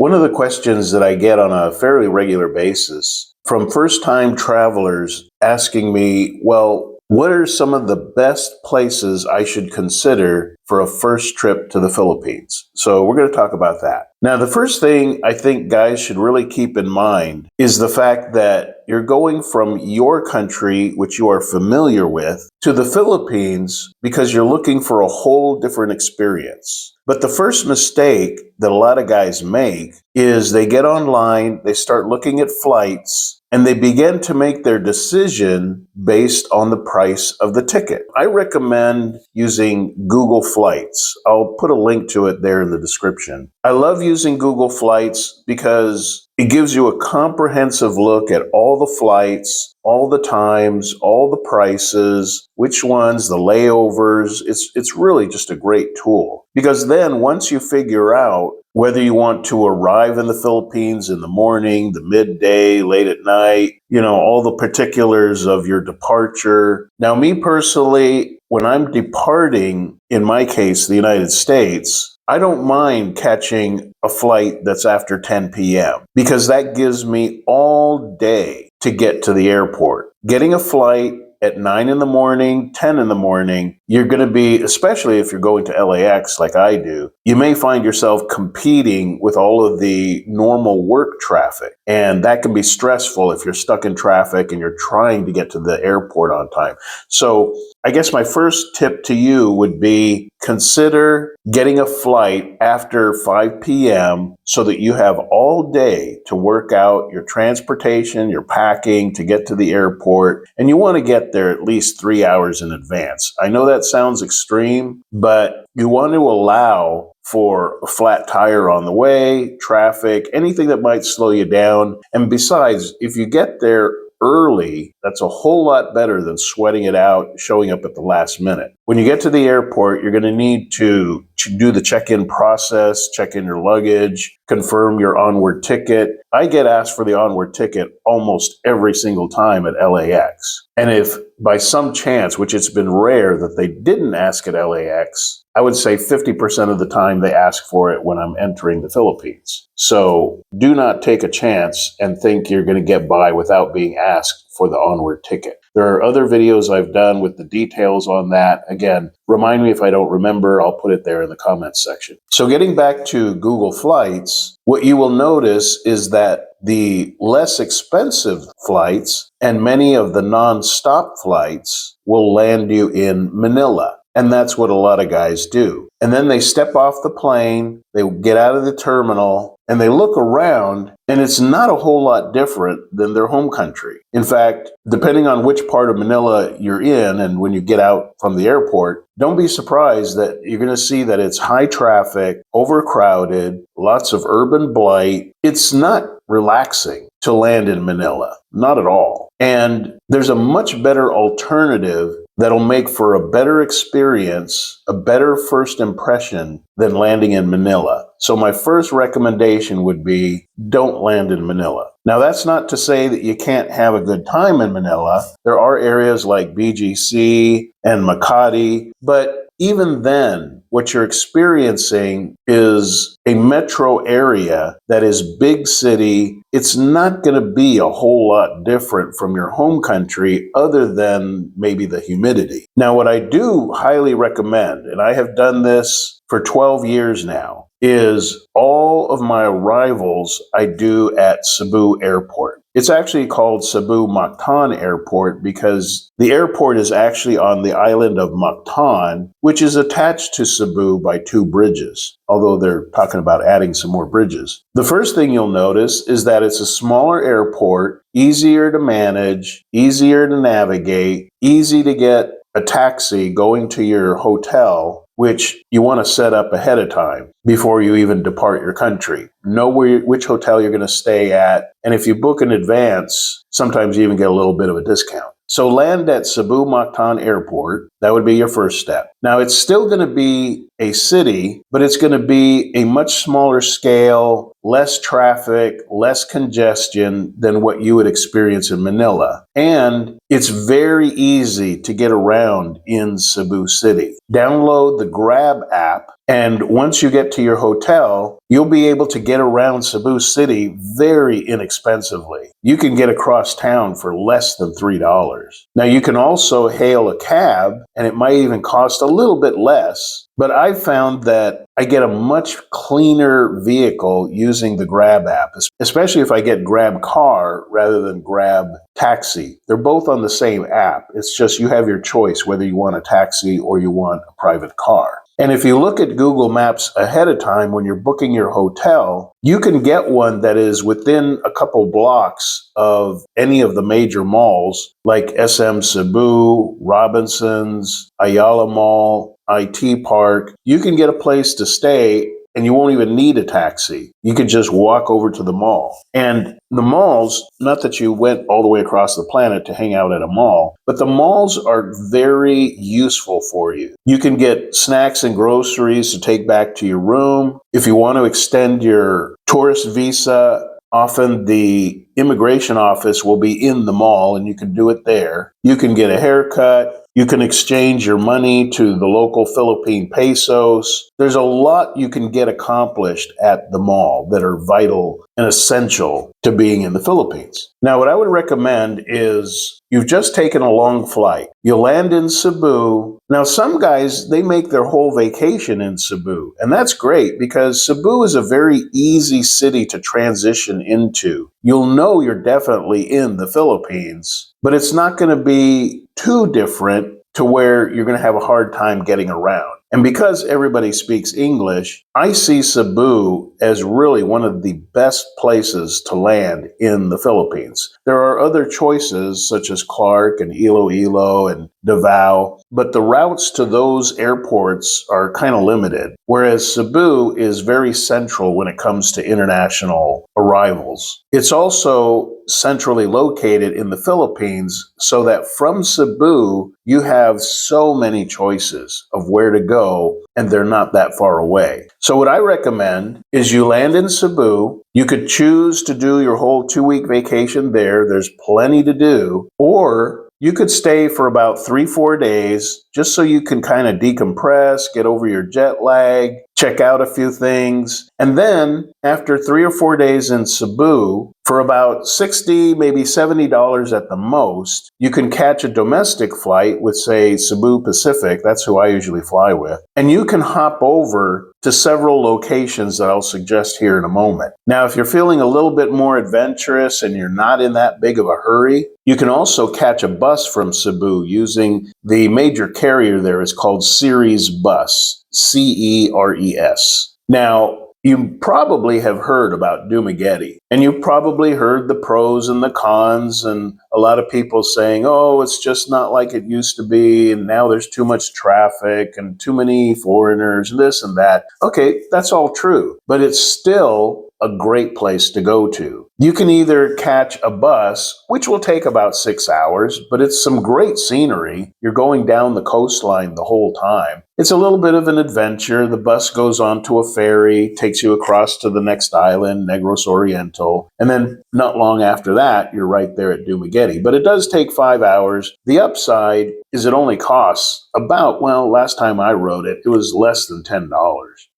One of the questions that I get on a fairly regular basis from first-time travelers asking me, well, what are some of the best places I should consider for a first trip to the Philippines? So we're going to talk about that. Now, the first thing I think guys should really keep in mind is the fact that you're going from your country, which you are familiar with, to the Philippines because you're looking for a whole different experience. But the first mistake that a lot of guys make is they get online, they start looking at flights, and they begin to make their decision based on the price of the ticket. I recommend using Google Flights. I'll put a link to it there in the description. I love using Google Flights because it gives you a comprehensive look at all the flights, all the times, all the prices, which ones, the layovers. It's really just a great tool. Because then once you figure out whether you want to arrive in the Philippines in the morning, the midday, late at night, all the particulars of your departure. Now, me personally, when I'm departing, in my case, the United States, I don't mind catching a flight that's after 10 p.m. because that gives me all day to get to the airport. Getting a flight at 9 in the morning, 10 in the morning, you're going to be, especially if you're going to LAX like I do, you may find yourself competing with all of the normal work traffic. And that can be stressful if you're stuck in traffic and you're trying to get to the airport on time. So I guess my first tip to you would be consider getting a flight after 5 p.m. so that you have all day to work out your transportation, your packing to get to the airport. And you want to get there at least 3 hours in advance. I know that sounds extreme, but you want to allow for a flat tire on the way, traffic, anything that might slow you down. And besides, if you get there early, that's a whole lot better than sweating it out, showing up at the last minute. When you get to the airport, you're going to need to do the check-in process, check in your luggage, confirm your onward ticket. I get asked for the onward ticket almost every single time at LAX. And if by some chance, which it's been rare that they didn't ask at LAX, I would say 50% of the time they ask for it when I'm entering the Philippines. So do not take a chance and think you're going to get by without being asked for the onward ticket. There are other videos I've done with the details on that. Again, remind me if I don't remember, I'll put it there in the comments section. So getting back to Google Flights, what you will notice is that the less expensive flights and many of the non-stop flights will land you in Manila. And that's what a lot of guys do. And then they step off the plane, they get out of the terminal, and they look around, and it's not a whole lot different than their home country. In fact, depending on which part of Manila you're in and when you get out from the airport, don't be surprised that you're going to see that it's high traffic, overcrowded, lots of urban blight. It's not relaxing to land in Manila, not at all. And there's a much better alternative that'll make for a better experience, a better first impression than landing in Manila. So my first recommendation would be don't land in Manila. Now, that's not to say that you can't have a good time in Manila. There are areas like BGC and Makati, but even then, what you're experiencing is a metro area that is big city. It's not going to be a whole lot different from your home country other than maybe the humidity. Now, what I do highly recommend, and I have done this for 12 years now, is all of my arrivals I do at Cebu Airport. It's actually called Cebu Mactan Airport because the airport is actually on the island of Mactan, which is attached to Cebu by 2 bridges, although they're talking about adding some more bridges. The first thing you'll notice is that it's a smaller airport, easier to manage, easier to navigate, easy to get a taxi going to your hotel, which you want to set up ahead of time before you even depart your country. Know which hotel you're going to stay at. And if you book in advance, sometimes you even get a little bit of a discount. So land at Cebu Mactan Airport. That would be your first step. Now, it's still going to be a city, but it's going to be a much smaller scale, less traffic, less congestion than what you would experience in Manila. And it's very easy to get around in Cebu City. Download the Grab app And once you get to your hotel, you'll be able to get around Cebu City very inexpensively. You can get across town for less than $3. Now, you can also hail a cab, and it might even cost a little bit less. But I've found that I get a much cleaner vehicle using the Grab app, especially if I get Grab Car rather than Grab Taxi. They're both on the same app. It's just you have your choice whether you want a taxi or you want a private car. And if you look at Google Maps ahead of time when you're booking your hotel, you can get one that is within a couple blocks of any of the major malls like SM Cebu, Robinsons, Ayala Mall, IT Park. You can get a place to stay and you won't even need a taxi. You can just walk over to the mall. And the malls, not that you went all the way across the planet to hang out at a mall, but the malls are very useful for you. You can get snacks and groceries to take back to your room. If you want to extend your tourist visa, often the immigration office will be in the mall and you can do it there. You can get a haircut. You can exchange your money to the local Philippine pesos. There's a lot you can get accomplished at the mall that are vital and essential to being in the Philippines. Now, what I would recommend is you've just taken a long flight. You land in Cebu. Now, some guys, they make their whole vacation in Cebu, and that's great because Cebu is a very easy city to transition into. You'll know you're definitely in the Philippines, but it's not going to be too different to where you're going to have a hard time getting around. And because everybody speaks English, I see Cebu as really one of the best places to land in the Philippines. There are other choices such as Clark and Iloilo and Davao, but the routes to those airports are kind of limited, whereas Cebu is very central when it comes to international arrivals. It's also centrally located in the Philippines so that from Cebu, you have so many choices of where to go, and they're not that far away. So what I recommend is you land in Cebu. You could choose to do your whole 2-week vacation there. There's plenty to do. Or you could stay for about 3-4 days just so you can kind of decompress, get over your jet lag, check out a few things. And then after 3 or 4 days in Cebu, for about $60, maybe $70 at the most, you can catch a domestic flight with, say, Cebu Pacific. That's who I usually fly with. And you can hop over to several locations that I'll suggest here in a moment. Now, if you're feeling a little bit more adventurous and you're not in that big of a hurry, you can also catch a bus from Cebu using the major carrier there is called Ceres Bus, CERES. Now, you probably have heard about Dumaguete, and you've probably heard the pros and the cons, and a lot of people saying, oh, it's just not like it used to be, and now there's too much traffic and too many foreigners, this and that. Okay, that's all true, but it's still a great place to go to. You can either catch a bus, which will take about 6 hours, but it's some great scenery. You're going down the coastline the whole time. It's a little bit of an adventure. The bus goes onto a ferry, takes you across to the next island, Negros Oriental, and then not long after that, you're right there at Dumaguete. But it does take 5 hours. The upside is it only costs about, well, last time I rode it, it was less than $10.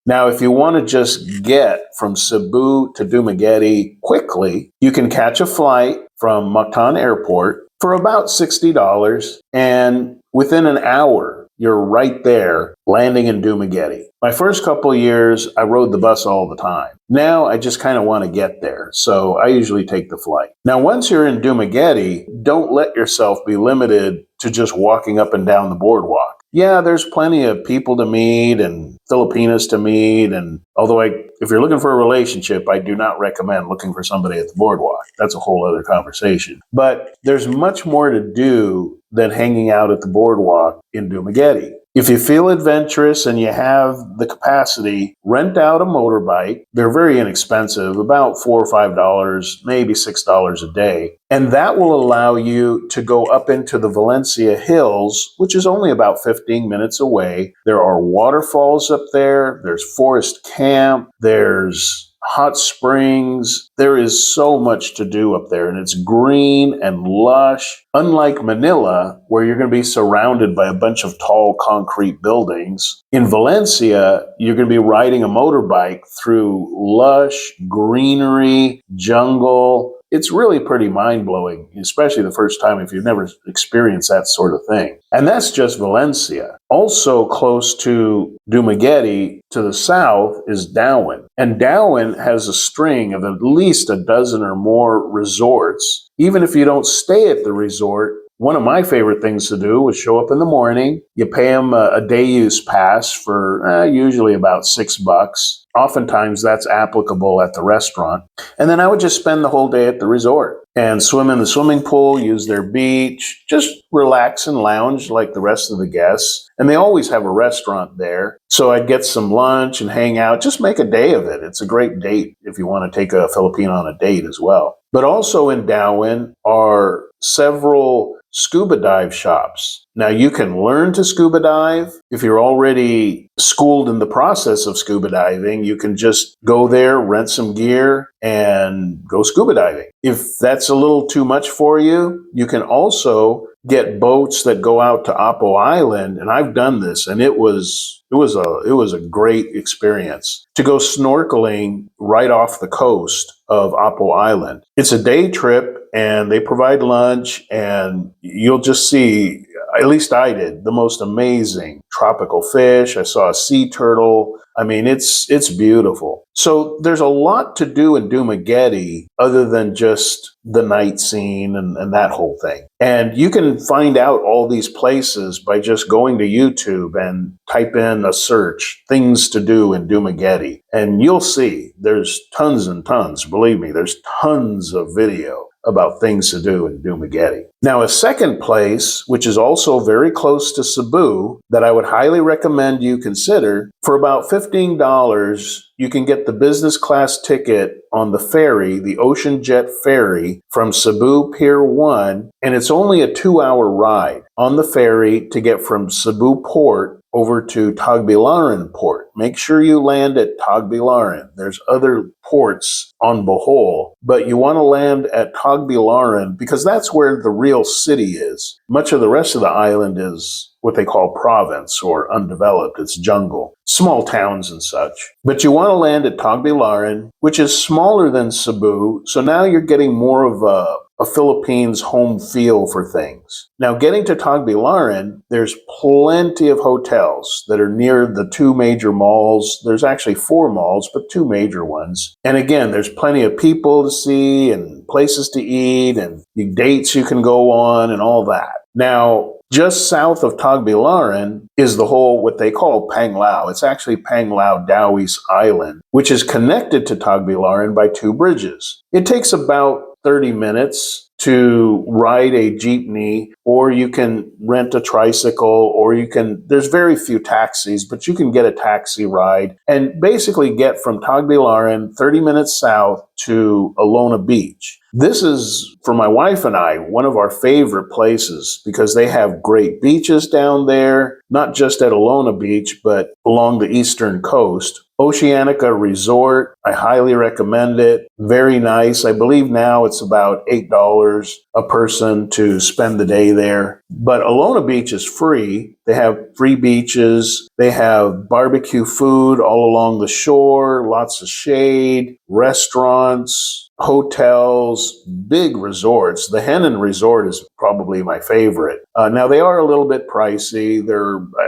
Now, if you want to just get from Cebu to Dumaguete quickly, you can catch a flight from Mactan Airport for about $60, and within an hour, you're right there landing in Dumaguete. My first couple of years, I rode the bus all the time. Now, I just kind of want to get there, so I usually take the flight. Now, once you're in Dumaguete, don't let yourself be limited to just walking up and down the boardwalk. Yeah, there's plenty of people to meet and Filipinas to meet. And although if you're looking for a relationship, I do not recommend looking for somebody at the boardwalk. That's a whole other conversation. But there's much more to do than hanging out at the boardwalk in Dumaguete. If you feel adventurous and you have the capacity, rent out a motorbike. They're very inexpensive, about $4 or $5, maybe $6 a day. And that will allow you to go up into the Valencia Hills, which is only about 15 minutes away. There are waterfalls up there. There's Forest Camp. There's hot springs. There is so much to do up there, and it's green and lush. Unlike Manila, where you're going to be surrounded by a bunch of tall concrete concrete buildings. In Valencia, you're going to be riding a motorbike through lush greenery, jungle. It's really pretty mind-blowing, especially the first time if you've never experienced that sort of thing. And that's just Valencia. Also close to Dumaguete to the south is Dauin. And Dauin has a string of at least a dozen or more resorts. Even if you don't stay at the resort, one of my favorite things to do was show up in the morning. You pay them a day use pass for usually about $6. Oftentimes that's applicable at the restaurant. And then I would just spend the whole day at the resort and swim in the swimming pool, use their beach, just relax and lounge like the rest of the guests. And they always have a restaurant there. So I'd get some lunch and hang out, just make a day of it. It's a great date if you want to take a Filipino on a date as well. But also in Dauin are several scuba dive shops. Now you can learn to scuba dive. If you're already schooled in the process of scuba diving, you can just go there, rent some gear, and go scuba diving. If that's a little too much for you, you can also get boats that go out to Apo Island, and I've done this, and it was a great experience to go snorkeling right off the coast of Apo Island. It's a day trip, and they provide lunch, and you'll just see, at least I did, the most amazing tropical fish. I saw a sea turtle. I mean, it's beautiful. So there's a lot to do in Dumaguete other than just the night scene and that whole thing. And you can find out all these places by just going to YouTube and type in a search, things to do in Dumaguete. And you'll see there's tons and tons. Believe me, there's tons of video about things to do in Dumaguete. Now, a second place, which is also very close to Cebu, that I would highly recommend you consider, for about $15, you can get the business class ticket on the ferry, the Ocean Jet ferry from Cebu Pier 1, and it's only a 2-hour ride on the ferry to get from Cebu Port over to Tagbilaran Port. Make sure you land at Tagbilaran. There's other ports on Bohol, but you want to land at Tagbilaran because that's where the real city is. Much of the rest of the island is what they call province or undeveloped. It's jungle, small towns and such. But you want to land at Tagbilaran, which is smaller than Cebu, so now you're getting more of a Philippines home feel for things. Now, getting to Tagbilaran, there's plenty of hotels that are near the two major malls. There's actually 4 malls, but 2 major ones. And again, there's plenty of people to see and places to eat and dates you can go on and all that. Now, just south of Tagbilaran is the whole, what they call Panglao. It's actually Panglao Dauin Island, which is connected to Tagbilaran by 2 bridges. It takes about 30 minutes to ride a jeepney, or you can rent a tricycle, or there's very few taxis, but you can get a taxi ride and basically get from Tagbilaran 30 minutes south to Alona Beach. This is, for my wife and I, one of our favorite places because they have great beaches down there, not just at Alona Beach, but along the eastern coast. Oceanica Resort, I highly recommend it. Very nice. I believe now it's about $8 a person to spend the day there. But Alona Beach is free. They have free beaches. They have barbecue food all along the shore, lots of shade, restaurants, hotels, big resorts. The Henan Resort is probably my favorite. Now, they are a little bit pricey.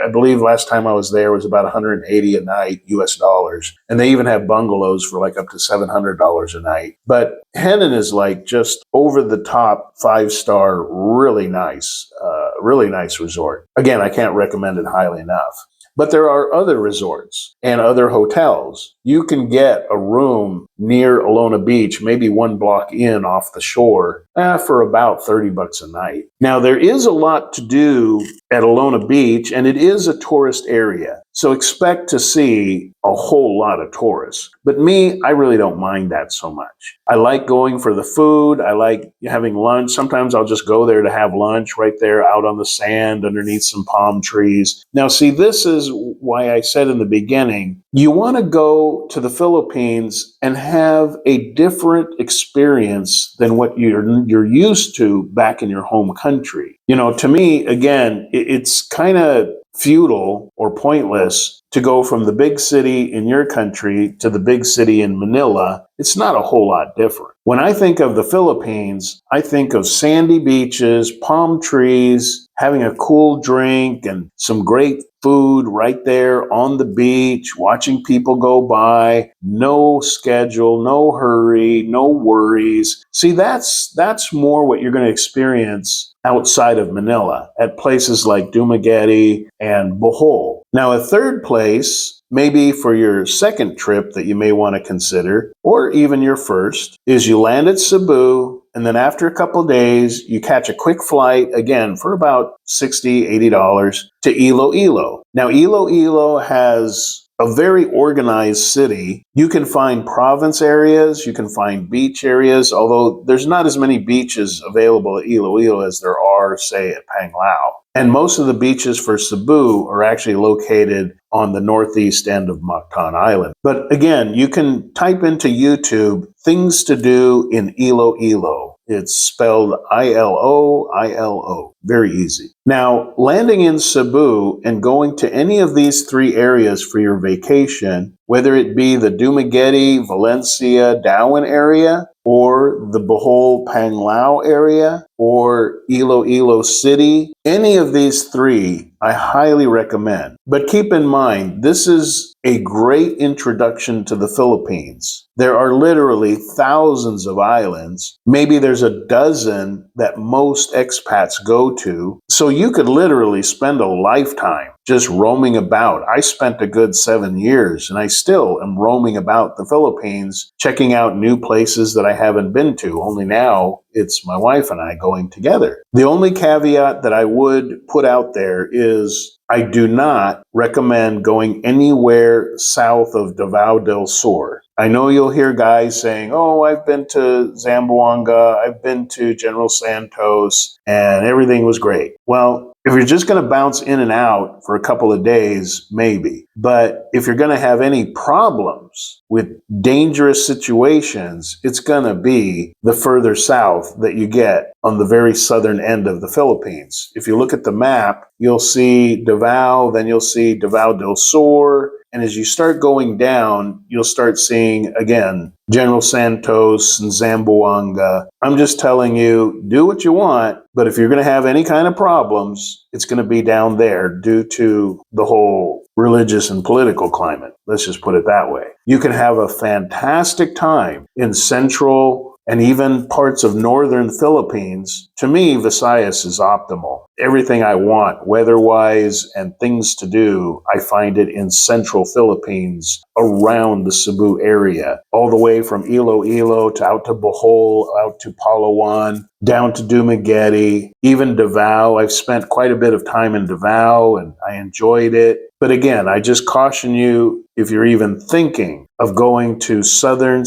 I believe last time I was there was about $180 a night, US dollars. And they even have bungalows for like up to $700 a night. But Henan is like just over the top, 5-star, really nice resort. Again, I can't recommend it highly enough. But there are other resorts and other hotels. You can get a room near Alona Beach, maybe 1 block in off the shore, for about $30 a night. Now, there is a lot to do at Alona Beach, and it is a tourist area. So expect to see a whole lot of tourists. But me, I really don't mind that so much. I like going for the food. I like having lunch. Sometimes I'll just go there to have lunch right there out on the sand underneath some palm trees. Now, see, this is why I said in the beginning, you want to go to the Philippines and have a different experience than what you're used to back in your home country. To me, again, it's kind of futile or pointless to go from the big city in your country to the big city in Manila. It's not a whole lot different. When I think of the Philippines, I think of sandy beaches, palm trees, having a cool drink and some great food right there on the beach, watching people go by, no schedule, no hurry, no worries. See, that's more what you're going to experience outside of Manila at places like Dumaguete and Bohol. Now, a third place, maybe for your second trip that you may want to consider, or even your first, is you land at Cebu, and then after a couple of days, you catch a quick flight, again, for about $60, $80 to Iloilo. Now, Iloilo has a very organized city. You can find province areas, you can find beach areas, although there's not as many beaches available at Iloilo as there are, say, at Panglao. And most of the beaches for Cebu are actually located on the northeast end of Mactan Island. But again, you can type into YouTube things to do in Iloilo. It's spelled Ilo. Very easy. Now, landing in Cebu and going to any of these three areas for your vacation, whether it be the Dumaguete, Valencia, Dauin area, or the Bohol, Panglao area, or Iloilo City, any of these three, I highly recommend. But keep in mind, this is a great introduction to the Philippines. There are literally thousands of islands. Maybe there's a dozen that most expats go to. So you could literally spend a lifetime just roaming about. I spent a good 7 years and I still am roaming about the Philippines, checking out new places that I haven't been to. Only now it's my wife and I going together. The only caveat that I would put out there is I do not recommend going anywhere south of Davao del Sur. I know you'll hear guys saying, oh, I've been to Zamboanga, I've been to General Santos, and everything was great. Well, if you're just going to bounce in and out for a couple of days, maybe. But if you're going to have any problems with dangerous situations, it's going to be the further south that you get on the very southern end of the Philippines. If you look at the map, you'll see Davao, then you'll see Davao del Sur. And as you start going down, you'll start seeing, again, General Santos and Zamboanga. I'm just telling you, do what you want, but if you're going to have any kind of problems, it's going to be down there due to the whole religious and political climate. Let's just put it that way. You can have a fantastic time in central and even parts of northern Philippines. To me, Visayas is optimal. Everything I want, weather-wise and things to do, I find it in central Philippines around the Cebu area, all the way from Iloilo to out to Bohol, out to Palawan, down to Dumaguete, even Davao. I've spent quite a bit of time in Davao and I enjoyed it. But again, I just caution you, if you're even thinking of going to southern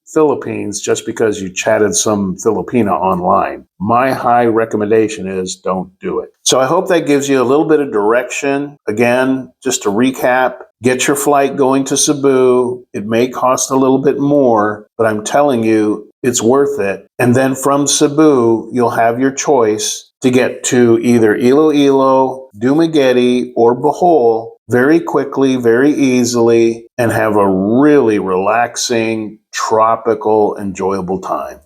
Philippines just because you chatted some Filipina online, my high recommendation is don't do it. So I hope that gives you a little bit of direction. Again, just to recap, get your flight going to Cebu. It may cost a little bit more, but I'm telling you, it's worth it. And then from Cebu, you'll have your choice to get to either Iloilo, Dumaguete, or Bohol very quickly, very easily, and have a really relaxing, tropical, enjoyable time.